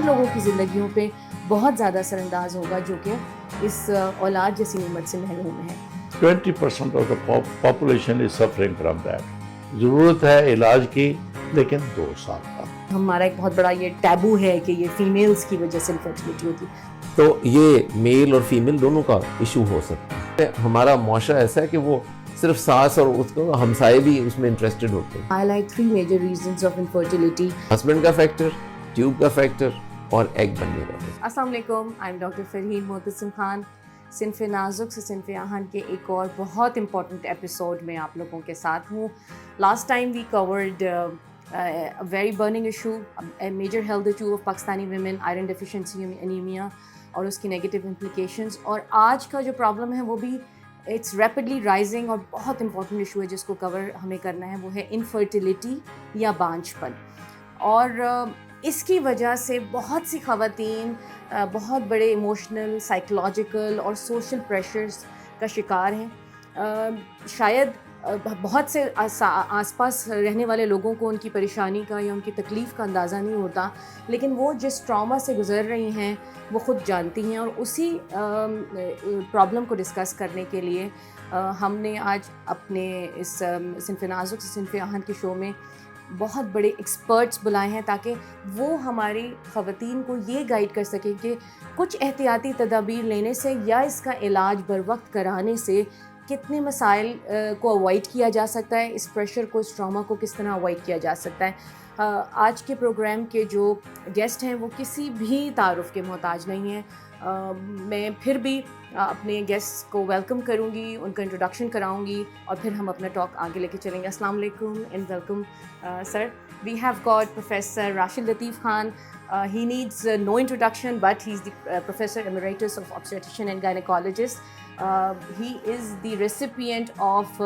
لوگوں کی زندگیوں پہ بہت زیادہ اثر انداز ہوگا جو کہ اس اولاد جیسی نعمت سے محروم ہے. 20% of the population is suffering from that. ضرورت ہے علاج کی، لیکن 2 سال کا. ہمارا ایک بہت بڑا یہ ٹیبو ہے کہ یہ فیمیلز کی وجہ سے انفرٹیلٹی ہوتی ہے. تو یہ میل اور فیمیل دونوں کا ایشو ہو سکتا ہے. ہمارا معاشرہ ایسا ہے کہ وہ صرف ساس اور اس کو ہمسائے بھی اس میں انٹرسٹڈ ہوتے ہیں. I like 3 major reasons of infertility. Husband کا فیکٹر، ٹیوب کا فیکٹر اور ایگ بننے کا فیکٹر. السلام علیکم، I am doctor Farheen Mutasim Khan. صنف نازک سے صنف آہن کے ایک اور بہت امپورٹنٹ ایپیسوڈ میں آپ لوگوں کے ساتھ ہوں. Last time we covered a very burning issue, a major health issue of Pakistani women, iron deficiency anemia اور اس کی نیگیٹو امپلیکیشنز. اور آج کا جو پرابلم ہے وہ بھی اٹس ریپڈلی رائزنگ اور بہت امپورٹنٹ ایشو ہے جس کو کور ہمیں کرنا ہے، وہ ہے انفرٹیلٹی یا بانجھ پن. اور اس کی وجہ سے بہت سی خواتین بہت بڑے ایموشنل، سائیکولوجیکل اور سوشل پریشرز کا شکار ہیں. شاید بہت سے آس پاس رہنے والے لوگوں کو ان کی پریشانی کا یا ان کی تکلیف کا اندازہ نہیں ہوتا، لیکن وہ جس ٹراما سے گزر رہی ہیں وہ خود جانتی ہیں. اور اسی پرابلم کو ڈسکس کرنے کے لیے ہم نے آج اپنے اس صنف نازک سے صنف آہن کے شو میں بہت بڑے ایکسپرٹس بلائے ہیں تاکہ وہ ہماری خواتین کو یہ گائیڈ کر سکیں کہ کچھ احتیاطی تدابیر لینے سے یا اس کا علاج بر وقت کرانے سے کتنے مسائل کو اوائڈ کیا جا سکتا ہے، اس پریشر کو، اس ٹراما کو کس طرح اوائڈ کیا جا سکتا ہے. آج کے پروگرام کے جو گیسٹ ہیں وہ کسی بھی تعارف کے محتاج نہیں ہیں. میں پھر بھی اپنے گیسٹ کو ویلکم کروں گی، ان کا انٹروڈکشن کراؤں گی اور پھر ہم اپنا ٹاک آگے لے کے چلیں گے. السلام علیکم and welcome sir. We have got professor Rashid Latif Khan. He needs no introduction, but he's the Professor Emeritus of Obstetrician and Gynecologist. He is the recipient of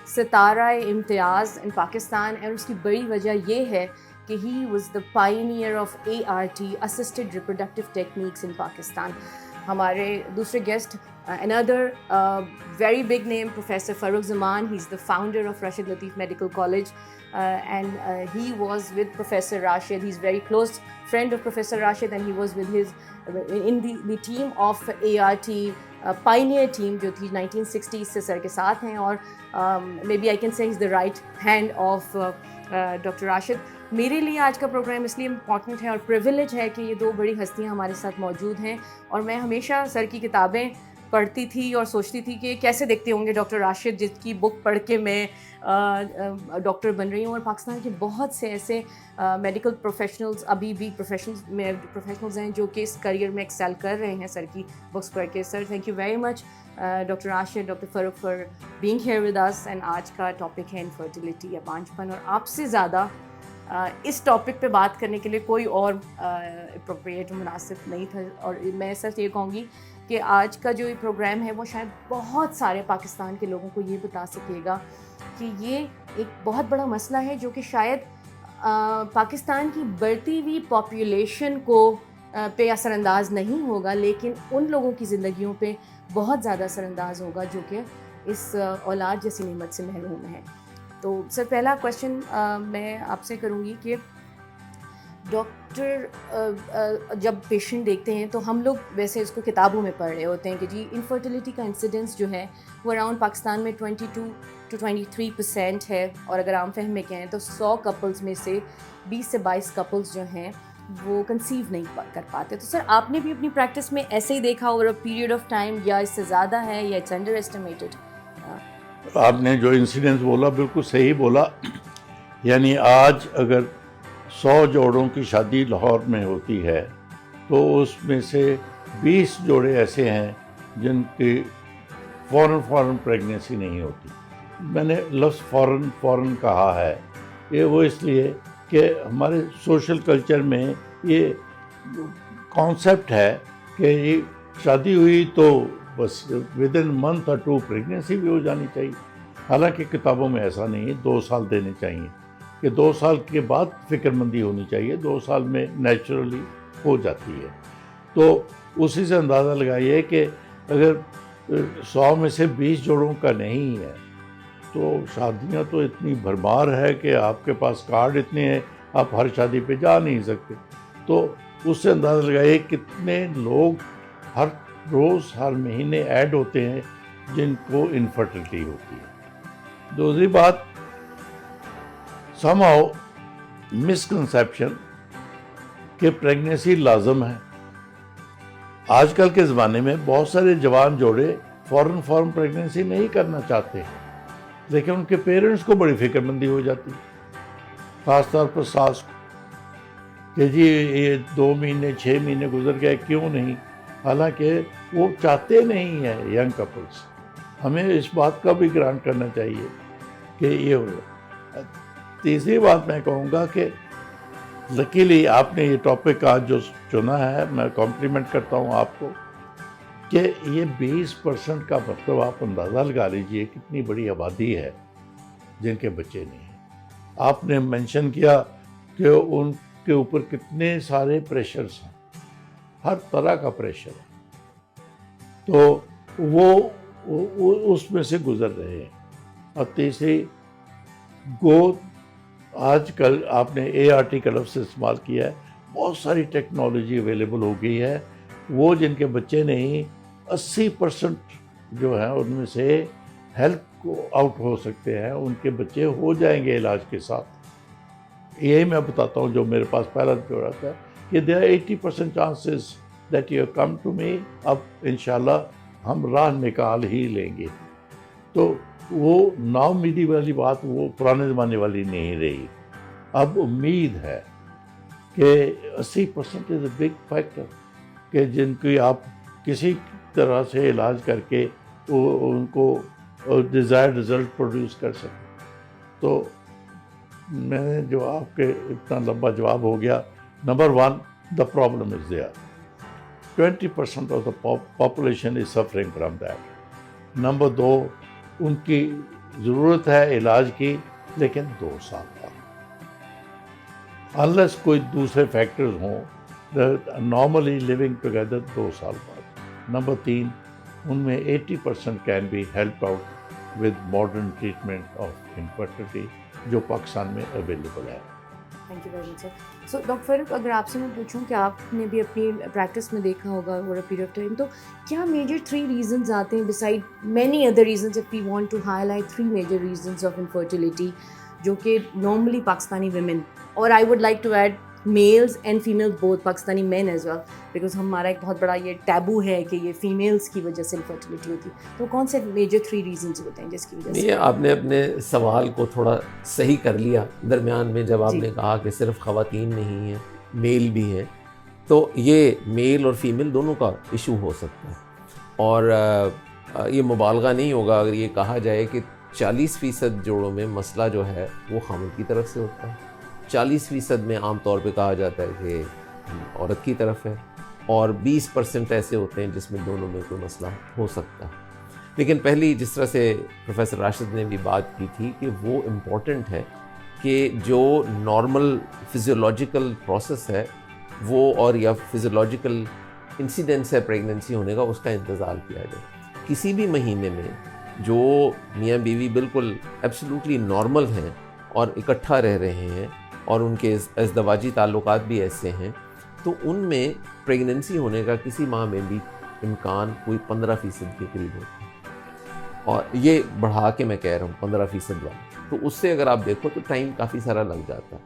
ستارہ امتیاز in Pakistan, and اس کی بڑی وجہ یہ ہے کہ he was the pioneer of ART, Assisted Reproductive Techniques in Pakistan. ہمارے دوسرے guest another very big name, Professor Farrukh Zaman. He's the founder of Rashid Latif Medical College, and he was with Professor Rashid. He's very close friend of Professor Rashid, and he was with his in the team of ART, pioneer team جو تھی 1960s سے سر کے ساتھ ہیں. اور maybe I can say he's the right hand of Dr. Rashid. میرے لیے آج کا پروگرام اس لیے امپورٹنٹ ہے اور پریویلیج ہے کہ یہ 2 بڑی ہستیاں ہمارے ساتھ موجود ہیں. اور میں ہمیشہ سر کی کتابیں پڑھتی تھی اور سوچتی تھی کہ کیسے دیکھتے ہوں گے ڈاکٹر راشد، جس کی بک پڑھ کے میں ڈاکٹر بن رہی ہوں. اور پاکستان کے بہت سے ایسے میڈیکل پروفیشنلز ابھی بھی پروفیشنلز ہیں جو کہ اس کریئر میں ایکسیل کر رہے ہیں سر کی بکس پڑھ کے. Sir thank you very much doctor Rashid, doctor Farooq for being here with us. And آج کا ٹاپک ہے انفرٹیلٹی یا بانجھ پن. اور آپ سے زیادہ اس ٹاپک پہ بات کرنے کے لیے کوئی اور اپروپریٹ مناسب نہیں تھا. اور میں صرف یہ کہوں گی کہ آج کا جو یہ پروگرام ہے وہ شاید بہت سارے پاکستان کے لوگوں کو یہ بتا سکے گا کہ یہ ایک بہت بڑا مسئلہ ہے جو کہ شاید پاکستان کی بڑھتی ہوئی پاپولیشن کو پہ اثر انداز نہیں ہوگا، لیکن ان لوگوں کی زندگیوں پہ بہت زیادہ اثر انداز ہوگا جو کہ اس اولاد جیسی نعمت سے محروم ہیں. تو سر پہلا کویشچن میں آپ سے کروں گی کہ ڈاکٹر جب پیشنٹ دیکھتے ہیں تو ہم لوگ ویسے اس کو کتابوں میں پڑھ رہے ہوتے ہیں کہ جی انفرٹیلٹی کا انسیڈنس جو ہے وہ اراؤنڈ پاکستان میں 22 to 23% ہے. اور اگر عام فہم میں کہیں تو 100 کپلز میں سے 20 سے 22 کپلز جو ہیں وہ کنسیو نہیں کر پاتے. تو سر آپ نے بھی اپنی پریکٹس میں ایسے ہی دیکھا over a period of time, یا اس سے زیادہ ہے، یا اٹس انڈر ایسٹیمیٹڈ؟ آپ نے جو انسیڈنس بولا بالکل صحیح بولا. یعنی آج اگر 100 جوڑوں کی شادی لاہور میں ہوتی ہے تو اس میں سے 20 جوڑے ایسے ہیں جن کی فوراً پریگننسی نہیں ہوتی. میں نے لفظ فوراً کہا ہے، یہ وہ اس لیے کہ ہمارے سوشل کلچر میں یہ کانسیپٹ ہے کہ یہ شادی ہوئی تو بس ود ان منتھ اور 2 پریگننسی بھی ہو جانی چاہیے. حالانکہ کتابوں میں ایسا نہیں ہے، 2 سال دینے چاہیے کہ 2 سال کے بعد فکر مندی ہونی چاہیے. 2 سال میں نیچرلی ہو جاتی ہے. تو اسی سے اندازہ لگائیے کہ اگر 100 میں سے 20 جوڑوں کا نہیں ہے تو شادیاں تو اتنی بھرمار ہے کہ آپ کے پاس کارڈ اتنے ہیں، آپ ہر شادی پہ جا نہیں سکتے. تو اس سے اندازہ لگائیے کتنے لوگ ہر روز ہر مہینے ایڈ ہوتے ہیں جن کو انفرٹیلٹی ہوتی ہے. دوسری بات somehow مسکنسیپشن کہ پریگننسی لازم ہے. آج کل کے زمانے میں بہت سارے جوان جوڑے فوراً پریگننسی نہیں کرنا چاہتے ہیں، لیکن ان کے پیرنٹس کو بڑی فکر مندی ہو جاتی ہے، خاص طور پر ساس کو، کہ جی یہ 2 مہینے 6 مہینے گزر گئے کیوں نہیں، حالانکہ وہ چاہتے نہیں ہیں ینگ کپلس. ہمیں اس بات کا بھی گرانٹ کرنا چاہیے کہ یہ ہو. تیسری بات میں کہوں گا کہ لکیلی آپ نے یہ ٹاپک آج جو چنا ہے، میں کمپلیمنٹ کرتا ہوں آپ کو کہ یہ 20% کا مطلب آپ اندازہ لگا لیجئے کتنی بڑی آبادی ہے جن کے بچے نہیں ہیں. آپ نے مینشن کیا کہ ان کے اوپر کتنے سارے پریشرز ہیں، ہر طرح کا پریشر ہے، تو وہ اس میں سے گزر رہے ہیں. اور تیسری آج کل آپ نے ART کا لفظ استعمال کیا ہے، بہت ساری ٹیکنالوجی اویلیبل ہو گئی ہے. وہ جن کے بچے نہیں 80% جو ہیں ان میں سے ہیلپ کو آؤٹ ہو سکتے ہیں، ان کے بچے ہو جائیں گے علاج کے ساتھ. یہی میں بتاتا ہوں جو میرے پاس پہلا جو رہتا ہے کہ there are 80% chances that you come to me. اب انشاءاللہ ہم راہ نکال ہی لیں گے. تو وہ نا امیدی والی بات وہ پرانے زمانے والی نہیں رہی. اب امید ہے کہ 80% از اے بگ فیکٹر کہ جن کی آپ کسی طرح سے علاج کر کے ان کو ڈیزائرڈ رزلٹ پروڈیوس کر سکیں. تو میں نے جو آپ کے اتنا لمبا جواب ہو گیا. Number 1 the problem is there. 20% of the population is suffering from that. Number 2 ان کی ضرورت ہے علاج کی، لیکن 2 سال بعد unless کوئی دوسرے فیکٹرز ہوں نارملی لیونگ ٹوگیدر 2 سال بعد. نمبر 3 ان میں 80% can be help out with modern treatment of infertility جو پاکستان میں اویلیبل ہے. Thank you very much sir. So doctor Farooq, اگر آپ سے میں پوچھوں کہ آپ نے بھی اپنی پریکٹس میں دیکھا ہوگا over a period of time, تو کیا میجر 3 ریزنز آتے ہیں beside many other reasons, if we want to highlight 3 major reasons of infertility جو کہ نارملی پاکستانی ویمن، اور I would like to add males and females both, Pakistani men as well, because ہمارا ایک بہت بڑا یہ ٹیبو ہے کہ یہ فیمیلز کی وجہ سے انفرٹیلٹی ہوتی ہے. تو کون سے میجر 3 ریزنز ہوتے ہیں جس کی وجہ سے؟ یہ آپ نے اپنے سوال کو تھوڑا صحیح کر لیا درمیان میں جب آپ نے کہا کہ صرف خواتین نہیں ہیں میل بھی ہیں. تو یہ میل اور فیمیل دونوں کا ایشو ہو سکتا ہے، اور یہ مبالغہ نہیں ہوگا اگر یہ کہا جائے کہ 40% جوڑوں میں مسئلہ جو ہے وہ خامد کی طرف سے ہوتا ہے. 40% میں عام طور پہ کہا جاتا ہے کہ عورت کی طرف ہے، اور 20% ایسے ہوتے ہیں جس میں دونوں میں کوئی مسئلہ ہو سکتا ہے. لیکن پہلی جس طرح سے پروفیسر راشد نے بھی بات کی تھی کہ وہ امپورٹنٹ ہے کہ جو نارمل فزیولوجیکل پروسیس ہے وہ اور یا فزیولوجیکل انسیڈنس ہے پریگننسی ہونے کا، اس کا انتظار کیا جائے. کسی بھی مہینے میں جو میاں بیوی بالکل ایبسلیوٹلی نارمل ہیں اور اکٹھا رہ رہے ہیں اور ان کے ازدواجی تعلقات بھی ایسے ہیں، تو ان میں پریگننسی ہونے کا کسی ماہ میں بھی امکان کوئی 15% کے قریب ہوتا ہے. اور یہ بڑھا کے میں کہہ رہا ہوں 15% والا، تو اس سے اگر آپ دیکھو تو ٹائم کافی سارا لگ جاتا ہے.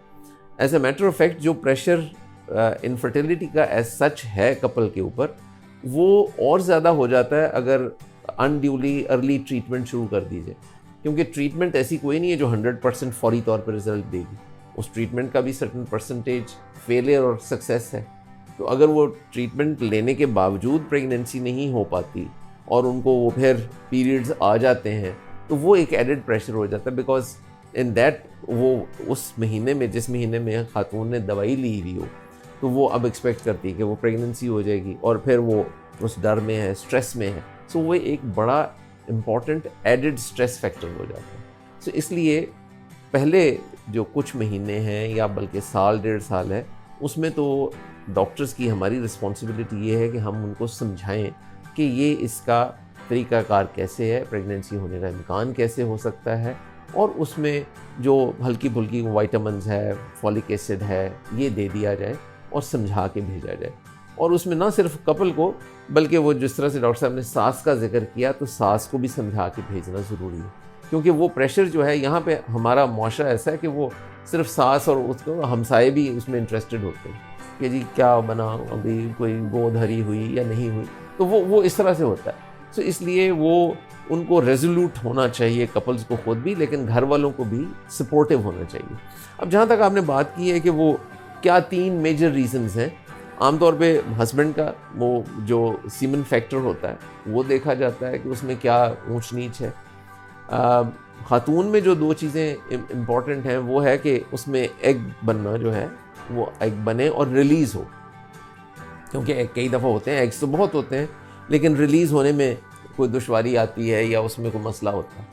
As a matter of fact جو پریشر انفرٹیلٹی کا ایز سچ ہے کپل کے اوپر، وہ اور زیادہ ہو جاتا ہے اگر انڈیولی ارلی ٹریٹمنٹ شروع کر دی جائے. کیونکہ ٹریٹمنٹ ایسی کوئی نہیں ہے جو 100% فوری طور پر رزلٹ دے گی. اس ٹریٹمنٹ کا بھی سرٹن پرسنٹیج فیلئر اور سکسیس ہے. تو اگر وہ ٹریٹمنٹ لینے کے باوجود پریگننسی نہیں ہو پاتی اور ان کو وہ پھر پیریڈز آ جاتے ہیں، تو وہ ایک ایڈڈ پریشر ہو جاتا ہے. بیکاز ان دیٹ وہ اس مہینے میں جس مہینے میں خاتون نے دوائی لی ہوئی ہو، تو وہ اب ایکسپیکٹ کرتی ہے کہ وہ پریگننسی ہو جائے گی، اور پھر وہ اس ڈر میں ہے، اسٹریس میں ہے. سو وہ ایک بڑا امپورٹنٹ ایڈڈ اسٹریس فیکٹر ہو جاتا ہے. سو اس لیے پہلے جو کچھ مہینے ہیں یا بلکہ سال 1.5 سال ہے، اس میں تو ڈاکٹرز کی ہماری رسپانسبلٹی یہ ہے کہ ہم ان کو سمجھائیں کہ یہ اس کا طریقہ کار کیسے ہے، پریگننسی ہونے کا امکان کیسے ہو سکتا ہے، اور اس میں جو ہلکی پھلکی وائٹامنز ہے، فولک ایسڈ ہے، یہ دے دیا جائے. اور سمجھا کے بھیجا جائے. اور اس میں نہ صرف کپل کو بلکہ وہ جس طرح سے ڈاکٹر صاحب نے ساس کا ذکر کیا تو ساس کو بھی سمجھا کے بھیجنا ضروری ہے, کیونکہ وہ پریشر جو ہے یہاں پہ ہمارا معاشرہ ایسا ہے کہ وہ صرف ساس اور اس کو ہمسائے بھی اس میں انٹرسٹڈ ہوتے ہیں کہ جی کیا بنا, ابھی کوئی گود ہری ہوئی یا نہیں ہوئی, تو وہ اس طرح سے ہوتا ہے. سو اس لیے وہ ان کو ریزولوٹ ہونا چاہیے کپلز کو خود بھی, لیکن گھر والوں کو بھی سپورٹیو ہونا چاہیے. اب جہاں تک آپ نے بات کی ہے کہ وہ کیا 3 میجر ریزنز ہیں, عام طور پہ ہسبینڈ کا وہ جو سیمن فیکٹر ہوتا ہے وہ دیکھا جاتا ہے کہ اس میں کیا اونچ نیچ ہے. خاتون میں جو 2 چیزیں امپورٹنٹ ہیں وہ ہے کہ اس میں ایگ بننا جو ہے وہ ایگ بنے اور ریلیز ہو, کیونکہ کئی دفعہ ہوتے ہیں ایگز تو بہت ہوتے ہیں لیکن ریلیز ہونے میں کوئی دشواری آتی ہے یا اس میں کوئی مسئلہ ہوتا ہے.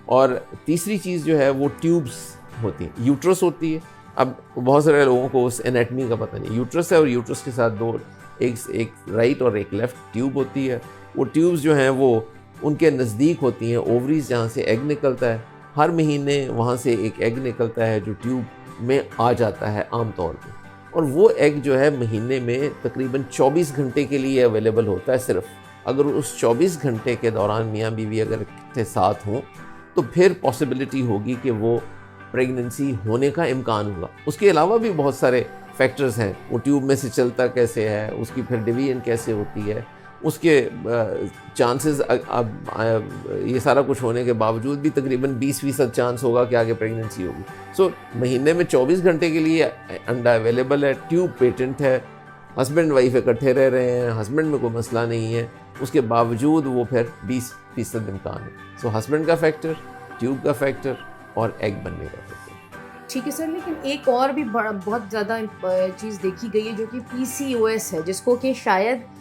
اور تیسری چیز جو ہے وہ ٹیوبس ہوتی ہیں, یوٹرس ہوتی ہے. اب بہت سارے لوگوں کو اس انیٹمی کا پتہ نہیں, یوٹرس ہے اور یوٹرس کے ساتھ 2 ایک رائٹ اور ایک لیفٹ ٹیوب ہوتی ہے. وہ ٹیوبس جو ہیں وہ ان کے نزدیک ہوتی ہیں اووریز جہاں سے ایگ نکلتا ہے. ہر مہینے وہاں سے ایک ایگ نکلتا ہے جو ٹیوب میں آ جاتا ہے عام طور پہ, اور وہ ایگ جو ہے مہینے میں تقریباً 24 گھنٹے کے لیے اویلیبل ہوتا ہے صرف. اگر اس 24 گھنٹے کے دوران میاں بیوی اگر اکٹھے ساتھ ہوں تو پھر پاسبلٹی ہوگی کہ وہ پریگننسی ہونے کا امکان ہوگا. اس کے علاوہ بھی بہت سارے فیکٹرز ہیں, وہ ٹیوب میں سے چلتا کیسے ہے, اس کی پھر ڈویژن کیسے ہوتی ہے, اس کے چانسز, اب یہ سارا کچھ ہونے کے باوجود بھی تقریباً 20% چانس ہوگا کہ آگے پریگننسی ہوگی. سو مہینے میں 24 گھنٹے کے لیے انڈا اویلیبل ہے, ٹیوب پیٹنٹ ہے, ہسبینڈ وائف اکٹھے رہ رہے ہیں, ہسبینڈ میں کوئی مسئلہ نہیں ہے, اس کے باوجود وہ پھر 20% امکان ہے. سو ہسبینڈ کا فیکٹر, ٹیوب کا فیکٹر اور ایگ بننے کا فیکٹر. ٹھیک ہے سر, لیکن ایک اور بھی بہت زیادہ چیز دیکھی گئی ہے جو کہ PCOS ہے, جس کو کہ شاید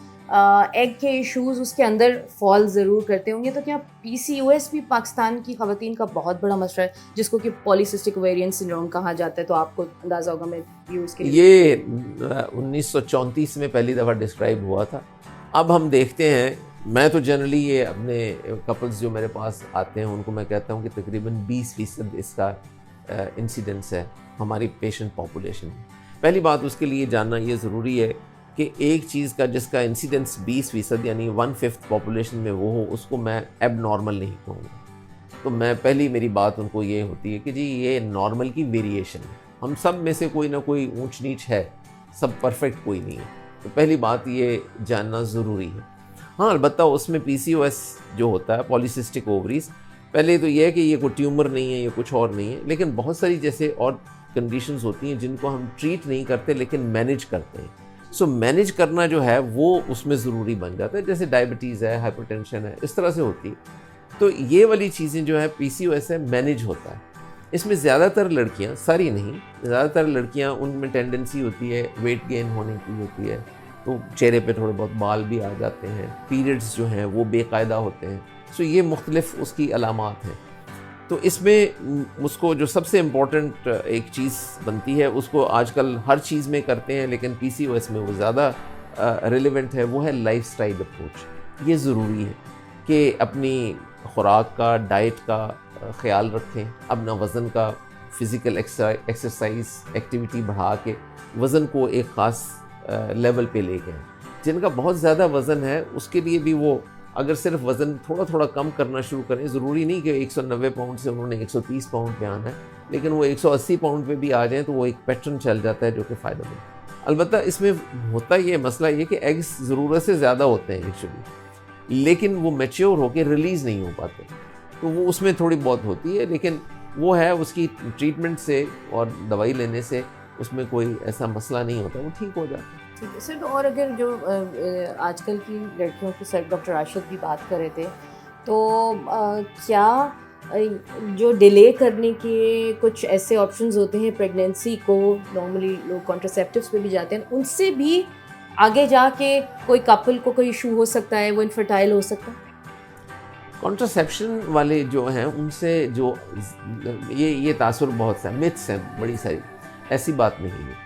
ایگ کے ایشوز اس کے اندر فال ضرور کرتے ہوں گے. تو کیا PCOS بھی پاکستان کی خواتین کا بہت بڑا مسئلہ ہے جس کو کہ پولیسسٹک اویرین سنڈروم کہا جاتا ہے؟ تو آپ کو اندازہ ہوگا میں ویوز کے یہ 1934 میں پہلی دفعہ ڈسکرائب ہوا تھا. اب ہم دیکھتے ہیں, میں تو جنرلی یہ اپنے کپلز جو میرے پاس آتے ہیں ان کو میں کہتا ہوں کہ تقریباً 20% اس کا انسیڈنس ہے ہماری پیشنٹ پاپولیشن میں. پہلی بات اس کے لیے جاننا یہ ضروری ہے کہ ایک چیز کا جس کا انسیڈنس 20% یعنی 1/5 پاپولیشن میں وہ ہو, اس کو میں ایب نارمل نہیں کہوں گا. تو میں پہلی میری بات ان کو یہ ہوتی ہے کہ جی یہ نارمل کی ویریشن ہے, ہم سب میں سے کوئی نہ کوئی اونچ نیچ ہے, سب پرفیکٹ کوئی نہیں ہے. تو پہلی بات یہ جاننا ضروری ہے. ہاں البتہ اس میں PCOS جو ہوتا ہے پولیسسٹک اووریز, پہلے تو یہ ہے کہ یہ کوئی ٹیومر نہیں ہے, یہ کچھ اور نہیں ہے, لیکن بہت ساری جیسے اور کنڈیشنز ہوتی ہیں جن کو ہم ٹریٹ نہیں کرتے لیکن مینیج کرتے ہیں. سو مینیج کرنا جو ہے وہ اس میں ضروری بن جاتا ہے, جیسے ڈائبٹیز ہے, ہائپر ٹینشن ہے, اس طرح سے ہوتی ہے. تو یہ والی چیزیں جو ہے PCOS ہے مینیج ہوتا ہے. اس میں زیادہ تر لڑکیاں, ساری نہیں, زیادہ تر لڑکیاں ان میں ٹینڈنسی ہوتی ہے ویٹ گین ہونے کی ہوتی ہے, تو چہرے پہ تھوڑے بہت بال بھی آ جاتے ہیں, پیریڈز جو ہیں وہ بے قاعدہ ہوتے ہیں. سو یہ مختلف اس کی علامات ہیں. تو اس میں اس کو جو سب سے امپورٹنٹ ایک چیز بنتی ہے, اس کو آج کل ہر چیز میں کرتے ہیں لیکن PCOS میں وہ زیادہ ریلیونٹ ہے, وہ ہے لائف سٹائل اپروچ. یہ ضروری ہے کہ اپنی خوراک کا, ڈائٹ کا خیال رکھیں, اپنا وزن کا, فزیکل ایکسرسائز ایکٹیویٹی بڑھا کے وزن کو ایک خاص لیول پہ لے گئے. جن کا بہت زیادہ وزن ہے اس کے لیے بھی وہ اگر صرف وزن تھوڑا تھوڑا کم کرنا شروع کریں, ضروری نہیں کہ 190 پاؤنڈ سے انہوں نے 130 پاؤنڈ پہ آنا ہے, لیکن وہ 180 پاؤنڈ پہ بھی آ جائیں تو وہ ایک پیٹرن چل جاتا ہے جو کہ فائدہ مند ہے. البتہ اس میں ہوتا یہ مسئلہ یہ کہ ایگز ضرورت سے زیادہ ہوتے ہیں ایکچولی, لیکن وہ میچیور ہو کے ریلیز نہیں ہو پاتے, تو وہ اس میں تھوڑی بہت ہوتی ہے, لیکن وہ ہے اس کی ٹریٹمنٹ سے اور دوائی لینے سے اس میں کوئی ایسا مسئلہ نہیں ہوتا, وہ ٹھیک ہو جاتا ہے. ٹھیک ہے سر. اور اگر جو آج کل کی لڑکیوں کی, سر ڈاکٹر راشد بھی بات کر رہے تھے, تو کیا جو ڈیلے کرنے کے کچھ ایسے آپشنز ہوتے ہیں پریگنینسی کو, نارملی لوگ کانٹراسیپٹیوس پہ بھی جاتے ہیں, ان سے بھی آگے جا کے کوئی کپل کو کوئی ایشو ہو سکتا ہے, وہ انفرٹائل ہو سکتا ہے؟ کانٹراسیپشن والے جو ہیں ان سے جو یہ تاثر بہت سا متس ہیں, بڑی ساری, ایسی بات نہیں ہے.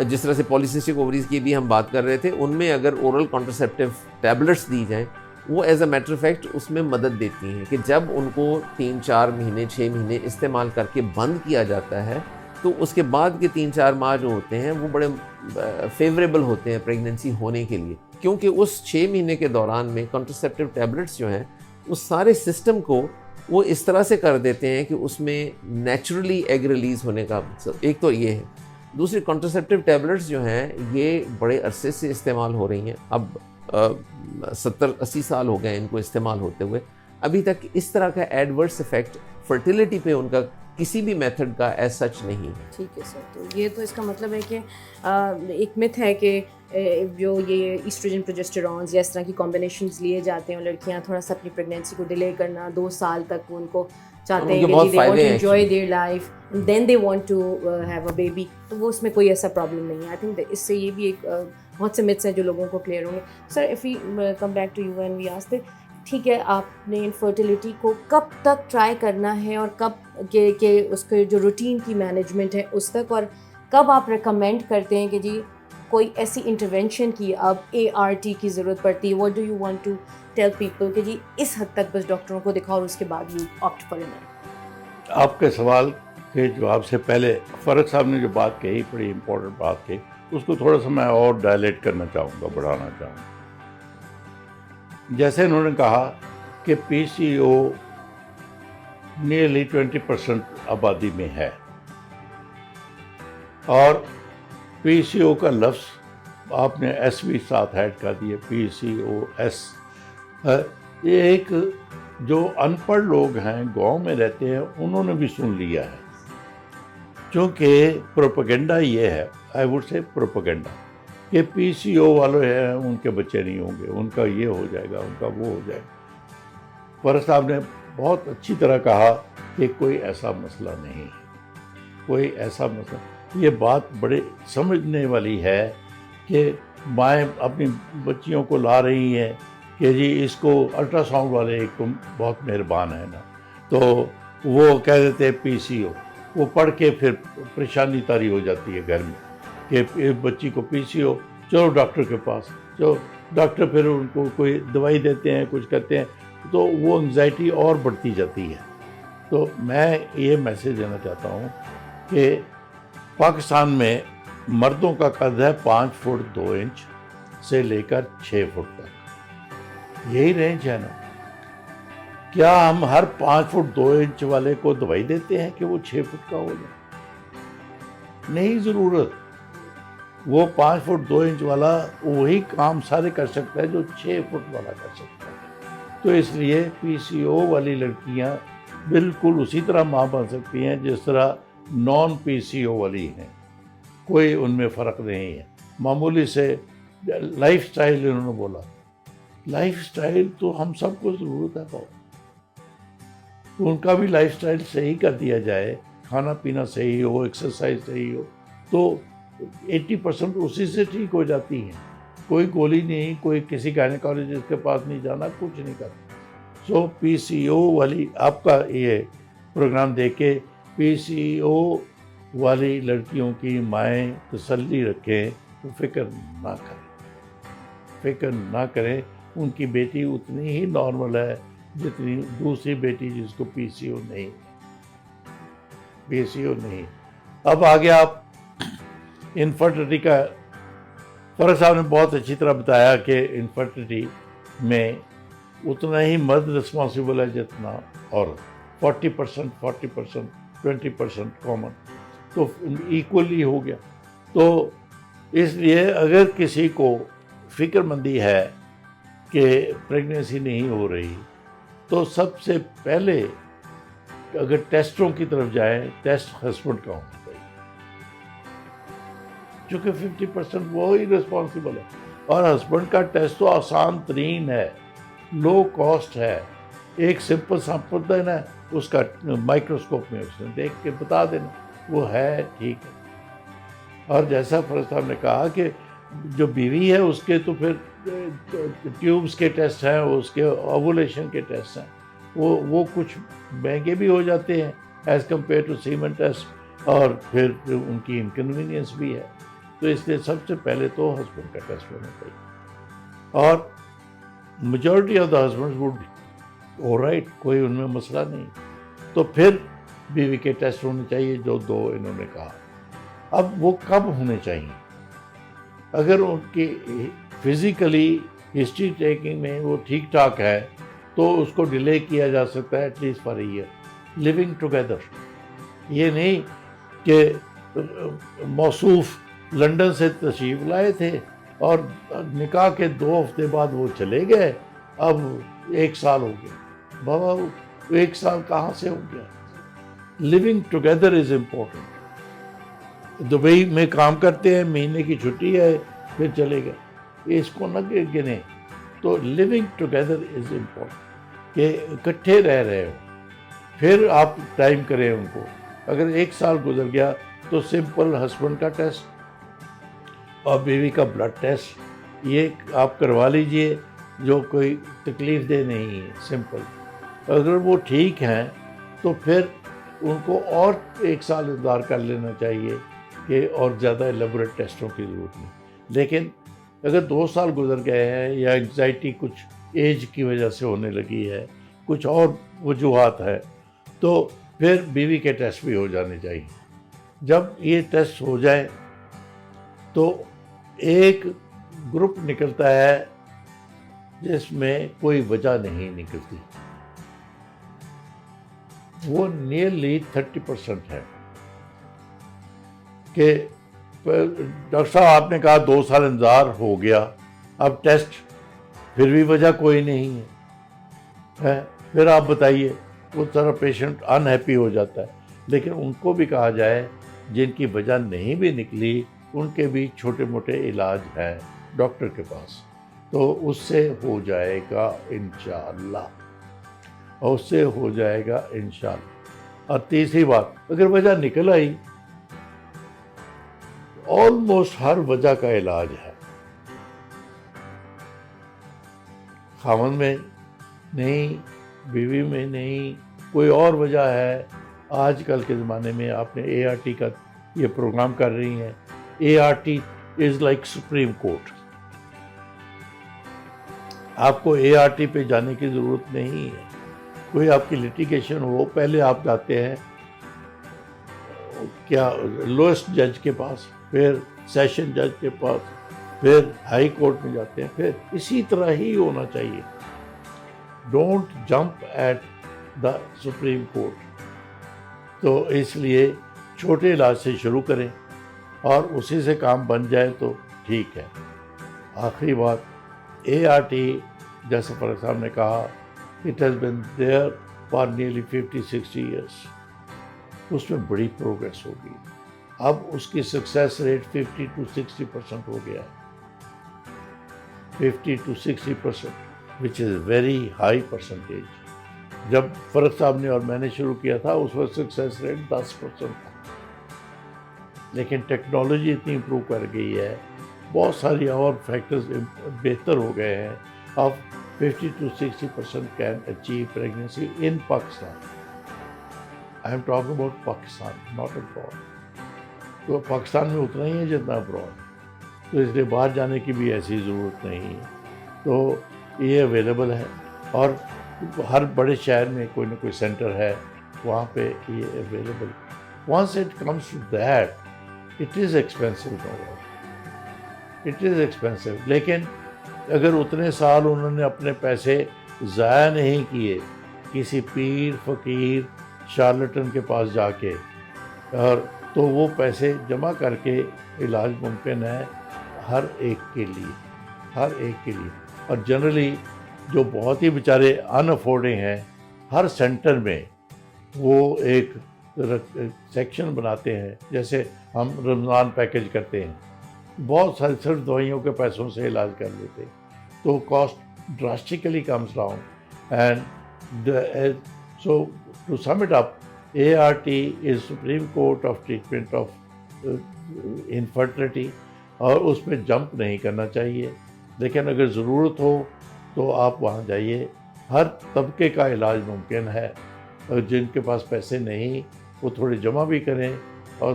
جس طرح سے پولیسسٹک اووریز کی بھی ہم بات کر رہے تھے, ان میں اگر اورل کانٹراسیپٹیو ٹیبلٹس دی جائیں وہ ایز اے میٹر فیکٹ اس میں مدد دیتی ہیں کہ جب ان کو 3-4 مہینے 6 مہینے استعمال کر کے بند کیا جاتا ہے تو اس کے بعد کے 3-4 ماہ جو ہوتے ہیں وہ بڑے فیوریبل ہوتے ہیں پریگننسی ہونے کے لیے، کیونکہ اس 6 مہینے کے دوران میں کنٹرسیپٹیو ٹیبلٹس جو ہیں اس سارے سسٹم کو وہ اس طرح سے کر دیتے ہیں کہ اس میں نیچرلی ایگ ریلیز ہونے کا ایک تو یہ ہے. دوسری کنٹرسیپٹیو ٹیبلٹس جو ہیں یہ بڑے عرصے سے استعمال ہو رہی ہیں، اب 70-80 سال ہو گئے ان کو استعمال ہوتے ہوئے، ابھی تک اس طرح کا ایڈورس ایفیکٹ فرٹیلیٹی پہ ان کا کسی بھی میتھڈ کا ایز سچ نہیں ہے. ٹھیک ہے سر، تو یہ تو اس کا مطلب ہے کہ ایک متھ ہے کہ جو یہ ایسٹروجن پروجسٹرونز یا اس طرح کی کمبینیشنز لیے جاتے ہیں لڑکیاں تھوڑا سا اپنی پریگنینسی کو ڈیلے کرنا 2 سال تک ان کو چاہتے ہیں کہ they want to enjoy their life then they want to have a baby, تو وہ اس میں کوئی ایسا پرابلم نہیں ہے. آئی تھنک اس سے یہ بھی ایک بہت سے متھس ہیں جو لوگوں کو کلیئر ہوں گے. Sir if we come back to you and we asked, ٹھیک ہے آپ نے انفرٹیلیٹی کو کب تک ٹرائی کرنا ہے اور کب کہ اس کے جو روٹین کی مینجمنٹ ہے اس تک، اور کب آپ ریکمینڈ کرتے ہیں کہ جی کوئی ایسی انٹرونشن کی اب ART کی ضرورت پڑتی ہے؟ What do you want to tell people کہ جی اس حد تک بس ڈاکٹروں کو دکھاؤ اور اس کے بعد یو آپٹ فار اٹ؟ آپ کے سوال کے جواب سے پہلے فرق صاحب نے جو بات کہی، بڑی امپورٹنٹ بات کہی، اس کو تھوڑا سا میں اور ڈائلیٹ کرنا چاہوں گا، بڑھانا چاہوں گا. جیسے انہوں نے کہا کہ PCO نیئرلی 20% آبادی میں ہے، اور PCO کا لفظ آپ نے ایس بھی ساتھ ایڈ کر دیا، PCOS. یہ ایک جو ان پڑھ لوگ ہیں گاؤں میں رہتے ہیں انہوں نے بھی سن لیا ہے، چونکہ پروپیگنڈا یہ ہے، آئی وڈ سے پروپیگنڈا، کہ PCO والے ہیں ان کے بچے نہیں ہوں گے، ان کا یہ ہو جائے گا، ان کا وہ ہو جائے گا. فرض صاحب نے بہت اچھی طرح کہا کہ کوئی ایسا مسئلہ نہیں ہے، کوئی ایسا مسئلہ. یہ بات بڑے سمجھنے والی ہے کہ مائیں اپنی بچیوں کو لا رہی ہیں کہ جی اس کو الٹرا ساؤنڈ والے ایک تم بہت مہربان ہیں نا، تو وہ کہہ دیتے ہیں PCO، وہ پڑھ کے پھر پریشانی طاری ہو جاتی ہے گھر میں کہ بچی کو PCO، چلو ڈاکٹر کے پاس، چلو ڈاکٹر پھر ان کو کوئی دوائی دیتے ہیں، کچھ کرتے ہیں، تو وہ انگزائٹی اور بڑھتی جاتی ہے. تو میں یہ میسیج دینا چاہتا ہوں کہ پاکستان میں مردوں کا قد ہے 5 فٹ 2 انچ سے لے کر 6 فٹ تک، یہی رینج ہے نا. کیا ہم ہر 5 فٹ 2 انچ والے کو دوائی دیتے ہیں کہ وہ 6 فٹ کا ہو جائے؟ نہیں ضرورت. وہ 5 فٹ 2 انچ والا وہی کام سارے کر سکتا ہے جو 6 فٹ والا کر سکتا ہے. تو اس لیے PCO والی لڑکیاں بالکل اسی طرح ماں بن سکتی ہیں جس طرح نان PCO والی ہیں، کوئی ان میں فرق نہیں ہے. معمولی سے لائف سٹائل انہوں نے بولا، لائف سٹائل تو ہم سب کو ضرورت ہے بہت، تو ان کا بھی لائف سٹائل صحیح کر دیا جائے، کھانا پینا صحیح ہو، ایکسرسائز صحیح ہو، تو 80% اسی سے ٹھیک ہو جاتی ہیں. کوئی گولی نہیں، کوئی کسی گائنیکالوجسٹ کے پاس نہیں جانا، کچھ نہیں کرنا. سو PCO والی آپ کا یہ پروگرام دیکھ کے PCO والی لڑکیوں کی مائیں تسلی رکھیں، تو فکر نہ کریں. ان کی بیٹی اتنی ہی نارمل ہے جتنی دوسری بیٹی جس کو PCO نہیں. اب آگے آپ انفرٹیلٹی کا، فرق صاحب نے بہت اچھی طرح بتایا کہ انفرٹیلٹی میں اتنا ہی مرد رسپانسیبل ہے جتنا عورت، 40%، 20% کامن، تو ایکولی ہو گیا. تو اس لیے اگر کسی کو فکر مندی ہے کہ پریگننسی نہیں ہو رہی، تو سب سے پہلے اگر ٹیسٹوں کی طرف جائیں، ٹیسٹ ہسبینڈ کا ہونا چاہیے، چونکہ 50% وہی رسپانسیبل ہے. اور ہسبینڈ کا ٹیسٹ تو آسان ترین ہے، لو کاسٹ ہے. ایک سمپل سیمپل دینا ہے، اس کا مائکروسکوپ میں اس نے دیکھ کے بتا دینا وہ ہے ٹھیک ہے. اور جیسا فرض صاحب نے کہا کہ جو بیوی ہے اس کے تو پھر ٹیوبس کے ٹیسٹ ہیں، اس کے اوولیشن کے ٹیسٹ ہیں، وہ کچھ مہنگے بھی ہو جاتے ہیں ایز کمپیئر ٹو سیمن ٹیسٹ، اور پھر ان کی انکنوینئنس بھی ہے. تو اس لیے سب سے پہلے تو ہسبینڈ کا ٹیسٹ ہونا چاہیے. اور majority of the husbands would all right, کوئی ان میں مسئلہ نہیں. تو پھر بیوی کے ٹیسٹ ہونے چاہیے جو 2 انہوں نے کہا. اب وہ کب ہونے چاہیے؟ اگر ان کی فزیکلی ہسٹری ٹیکنگ میں وہ ٹھیک ٹھاک ہے تو اس کو ڈیلے کیا جا سکتا ہے at least for a year. Living together, یہ نہیں کہ موصوف لنڈن سے تشریف لائے تھے اور نکاح کے 2 ہفتے بعد وہ چلے گئے، اب 1 سال ہو گیا. بابا 1 سال کہاں سے ہو گیا؟ Living together is important. Dubai میں کام کرتے ہیں، مہینے کی چھٹی ہے، پھر چلے گئے، اس کو نہ گنے. تو لیونگ ٹوگیدر از امپورٹنٹ کہ اکٹھے رہ رہے ہو. پھر آپ ٹائم کریں ان کو. اگر 1 سال گزر گیا تو سمپل ہسبینڈ کا ٹیسٹ اور بیوی کا بلڈ ٹیسٹ یہ آپ کروا لیجئے، جو کوئی تکلیف دہ نہیں ہے، سمپل. اگر وہ ٹھیک ہیں تو پھر ان کو اور 1 سال انتظار کر لینا چاہیے کہ اور زیادہ ایلیبوریٹ ٹیسٹوں کی ضرورت نہیں. لیکن اگر 2 سال گزر گئے ہیں یا انگزائٹی کچھ ایج کی وجہ سے ہونے لگی ہے، کچھ اور وجوہات ہے، تو پھر بیوی کے ٹیسٹ بھی ہو جانے چاہیے. جب یہ ٹیسٹ ہو جائے تو ایک گروپ نکلتا ہے جس میں کوئی وجہ نہیں نکلتی، وہ نیئرلی 30% ہے. کہ ڈاکٹر صاحب آپ نے کہا 2 سال انتظار ہو گیا، اب ٹیسٹ پھر بھی وجہ کوئی نہیں ہے، پھر آپ بتائیے. وہ سارا پیشنٹ ان ہیپی ہو جاتا ہے. لیکن ان کو بھی کہا جائے جن کی وجہ نہیں بھی نکلی، ان کے بھی چھوٹے موٹے علاج ہیں ڈاکٹر کے پاس، تو اس سے ہو جائے گا انشاءاللہ، اور اس سے ہو جائے گا انشاءاللہ. اور تیسری بات، اگر وجہ نکل آئی، آلموسٹ ہر وجہ کا علاج ہے. خاوند میں نہیں، بیوی میں نہیں، کوئی اور وجہ ہے. آج کل کے زمانے میں آپ نے اے آر ٹی کا یہ پروگرام کر رہی ہیں. A R T is like Supreme Court. آپ کو اے آر ٹی پہ جانے کی ضرورت نہیں ہے. کوئی آپ کی لیٹیگیشن ہو، پہلے آپ جاتے ہیں کیا لوئسٹ جج کے پاس، پھر سیشن جج کے پاس، پھر ہائی کورٹ میں جاتے ہیں. پھر اسی طرح ہی ہونا چاہیے. Don't jump at the supreme court. تو اس لیے چھوٹے علاج سے شروع کریں اور اسی سے کام بن جائے تو ٹھیک ہے. آخری بات، اے آر ٹی جیسے فرق صاحب نے کہا، it has been there for nearly 50-60 years. اس میں بڑی پروگریس ہوگی. اب اس کی سکسیس ریٹ 50-60% ہو گیا ہے. 50-60%, which is very high percentage. جب فرق صاحب نے اور میں نے شروع کیا تھا اس وقت سکسیس ریٹ 10% تھا. لیکن ٹیکنالوجی اتنی امپروو کر گئی ہے، بہت ساری اور فیکٹرز بہتر ہو گئے ہیں. اب 50-60% can achieve pregnancy in Pakistan. I am talking about Pakistan, not abroad. تو پاکستان میں اتنا ہی ہے جتنا ابراڈ. تو اس لیے باہر جانے کی بھی ایسی ضرورت نہیں ہے. تو یہ اویلیبل ہے، اور ہر بڑے شہر میں کوئی نہ کوئی سینٹر ہے، وہاں پہ یہ available. once it comes to that, it is expensive. It is expensive. لیکن اگر اتنے سال انہوں نے اپنے پیسے ضائع نہیں کیے کسی پیر فقیر شارلٹن کے پاس جا کے، اور تو وہ پیسے جمع کر کے علاج ممکن ہے ہر ایک کے لیے، ہر ایک کے لیے. اور جنرلی جو بہت ہی بیچارے ان افورڈنگ ہیں، ہر سینٹر میں وہ ایک سیکشن بناتے ہیں. جیسے ہم رمضان پیکج کرتے ہیں، بہت سارے صرف دوائیوں کے پیسوں سے علاج کر لیتے، تو cost drastically comes down. And so to sum it up, A R T is supreme court of treatment of infertility, اور اس میں جمپ نہیں کرنا چاہیے. لیکن اگر ضرورت ہو تو آپ وہاں جائیے. ہر طبقے کا علاج ممکن ہے. اور جن کے پاس پیسے نہیں وہ تھوڑے جمع بھی کریں، اور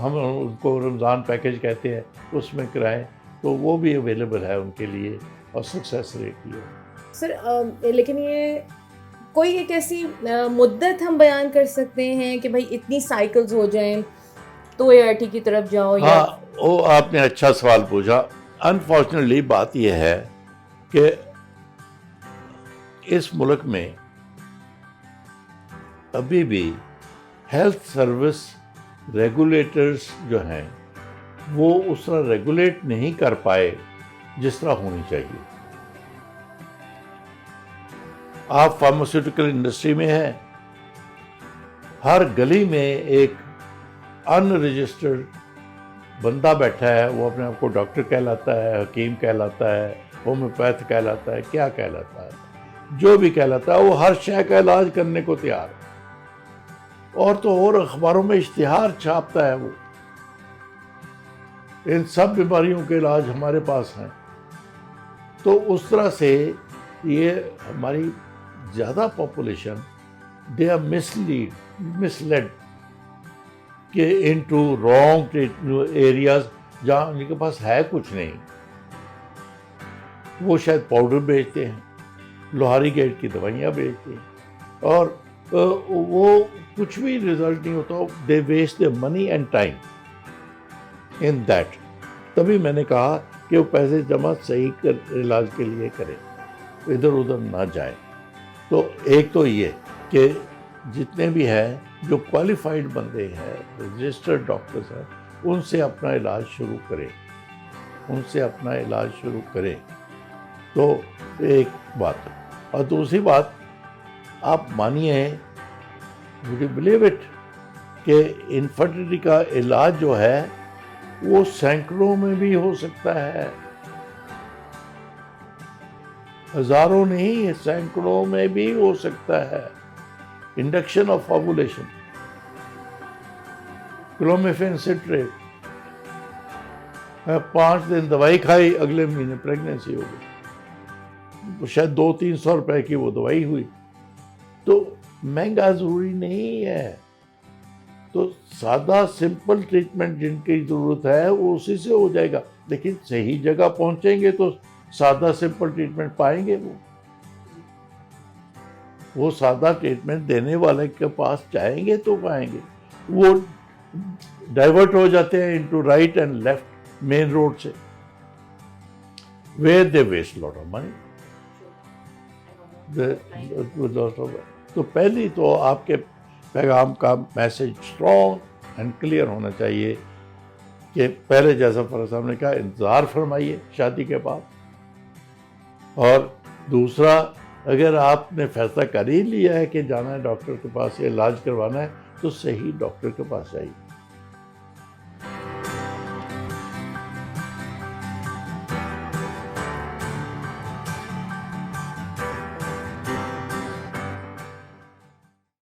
ہم ان کو رمضان پیکج کہتے ہیں، اس میں کرائیں، تو وہ بھی اویلیبل ہے ان کے لیے، اور سکسیس ریٹ بھی ہے. سر لیکن یہ کوئی ایک ایسی مدت ہم بیان کر سکتے ہیں کہ بھائی اتنی سائیکلز ہو جائیں تو اے آر ٹی کی طرف جاؤ؟ ہاں، وہ آپ نے اچھا سوال پوچھا. انفارچونیٹلی بات یہ ہے کہ اس ملک میں ابھی بھی ہیلتھ سروس ریگولیٹرز جو ہیں وہ اس طرح ریگولیٹ نہیں کر پائے جس طرح ہونی چاہیے. آپ فارماسیوٹیکل انڈسٹری میں ہیں, ہر گلی میں ایک ان رجسٹرڈ بندہ بیٹھا ہے, وہ اپنے آپ کو ڈاکٹر کہلاتا ہے, حکیم کہلاتا ہے, ہومیوپیتھ کہلاتا ہے, کیا کہلاتا ہے, جو بھی کہلاتا ہے, وہ ہر شے کا علاج کرنے کو تیار ہے. اور تو اور اخباروں میں اشتہار چھاپتا ہے وہ, ان سب بیماریوں کے علاج ہمارے پاس ہیں. تو اس طرح سے یہ ہماری زیادہ پاپولیشن دے آر مسلیڈ کہ انٹو رانگ ایریاز جہاں ان کے پاس ہے کچھ نہیں. وہ شاید پاؤڈر بیچتے ہیں, لوہاری گیٹ کی دوائیاں بیچتے ہیں, اور وہ کچھ بھی رزلٹ نہیں ہوتا. They waste the money and time in that. تبھی میں نے کہا کہ وہ پیسے جمع صحیح کر علاج کے لیے کرے, ادھر ادھر نہ جائے. تو ایک تو یہ کہ جتنے بھی ہیں جو کوالیفائڈ بندے ہیں, رجسٹرڈ ڈاکٹرز ہیں, ان سے اپنا علاج شروع کریں, ان سے اپنا علاج شروع کریں. تو ایک بات. اور دوسری بات, آپ مانیے, would you believe it, کہ انفرٹیلٹی کا علاج جو ہے وہ سینکڑوں میں بھی ہو سکتا ہے, ہزاروں نہیں, سینکڑوں میں بھی ہو سکتا ہے. انڈکشن آف اووولیشن, کلومیفین سٹریٹ, 5 دن دوائی کھائی, اگلے مہینے پریگننسی ہو گئی. شاید 200-300 روپے کی وہ دوائی ہوئی. تو مہنگا ضروری نہیں ہے. تو سادہ سمپل ٹریٹمنٹ جن کی ضرورت ہے وہ اسی سے ہو جائے گا. لیکن صحیح جگہ پہنچیں گے تو سادہ سمپل ٹریٹمنٹ پائیں گے. وہ سادہ ٹریٹمنٹ دینے والے کے پاس جائیں گے تو پائیں گے. وہ ڈائیورٹ ہو جاتے ہیں into right and left main road سے, where they waste lot of money. تو پہلی تو آپ کے پیغام کا میسج اسٹرانگ اینڈ کلیئر ہونا چاہیے کہ پہلے جیسا فرض صاحب نے کہا, انتظار فرمائیے شادی کے بعد. اور دوسرا, اگر آپ نے فیصلہ کر ہی لیا ہے کہ جانا ہے ڈاکٹر کے پاس, علاج کروانا ہے, تو صحیح ڈاکٹر کے پاس جائیے.